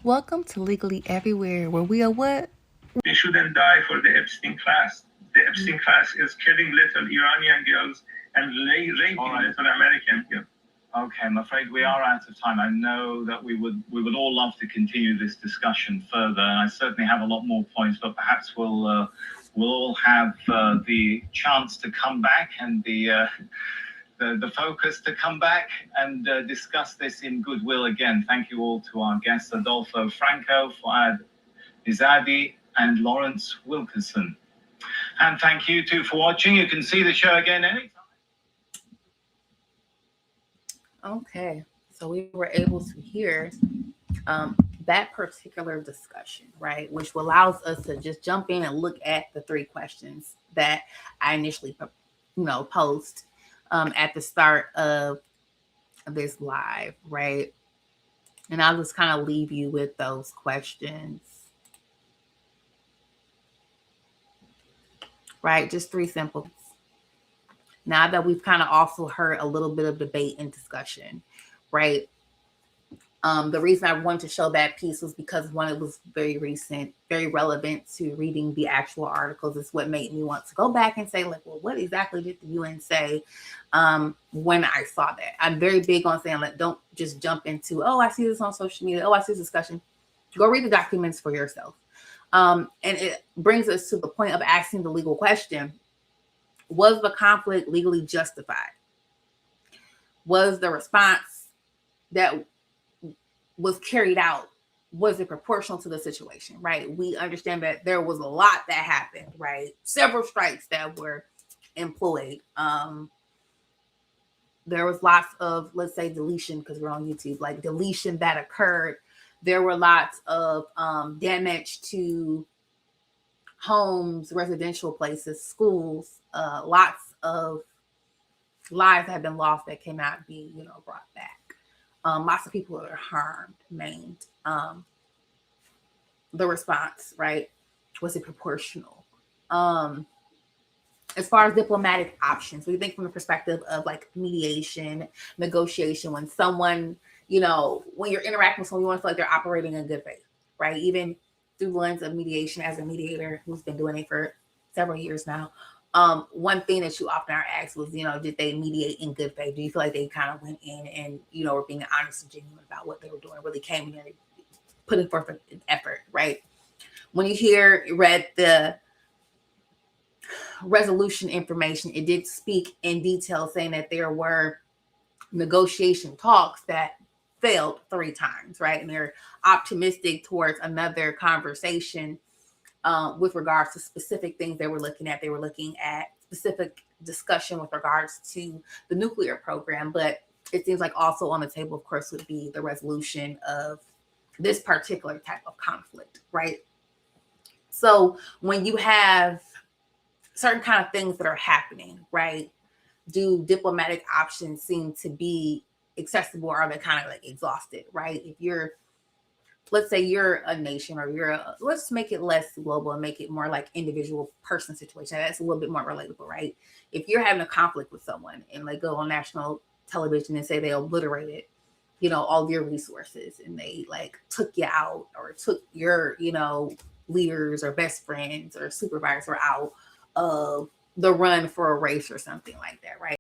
Welcome to Legally Everywhere, where we are what? They shouldn't die for the Epstein class. The Epstein class is killing little Iranian girls and raping little American girls. Okay, I'm afraid we are out of time. I know that we would all love to continue this discussion further, and I certainly have a lot more points, but perhaps we'll all have the chance to come back and the focus to come back and discuss this in goodwill again. Thank you all to our guests, Adolfo Franco, Fuad Izadi, and Lawrence Wilkinson. And thank you too for watching. You can see the show again anytime. Okay, so we were able to hear that particular discussion, right, which allows us to just jump in and look at the three questions that I initially, posed at the start of this live, right? And I'll just kind of leave you with those questions, right? Just three simple. Now that we've kind of also heard a little bit of debate and discussion, right? The reason I wanted to show that piece was because one, it was very recent, very relevant to reading the actual articles. It's what made me want to go back and say, like, well, what exactly did the UN say when I saw that? I'm very big on saying, like, don't just jump into, oh, I see this on social media. Oh, I see this discussion. Go read the documents for yourself. And it brings us to the point of asking the legal question. Was the conflict legally justified? Was the response that was carried out, was it proportional to the situation, right? We understand that there was a lot that happened, right? Several strikes that were employed. There was lots of, let's say, deletion, because we're on YouTube, like deletion that occurred. There were lots of damage to homes, residential places, schools, lots of lives have been lost that cannot be, brought back. Lots of people are harmed, maimed. The response, right? Was it proportional? As far as diplomatic options, we think from the perspective of like mediation, negotiation, when someone, when you're interacting with someone, you want to feel like they're operating in good faith, right? Even through the lens of mediation as a mediator who's been doing it for several years now. One thing that you often are asked was, did they mediate in good faith? Do you feel like they kind of went in and, were being honest and genuine about what they were doing, really came in and putting forth an effort, right? When you read the resolution information, it did speak in detail saying that there were negotiation talks that failed 3 times, right? And they're optimistic towards another conversation with regards to specific things they were looking at. They were looking at specific discussion with regards to the nuclear program, but it seems like also on the table, of course, would be the resolution of this particular type of conflict, right? So when you have certain kind of things that are happening, right, do diplomatic options seem to be accessible, or are they kind of like exhausted, right? If you're, let's say you're a nation, or let's make it less global and make it more like individual person situation. That's a little bit more relatable, right? If you're having a conflict with someone and they go on national television and say they obliterated, all of your resources, and they like took you out, or took your, leaders or best friends or supervisors out of the run for a race or something like that, right?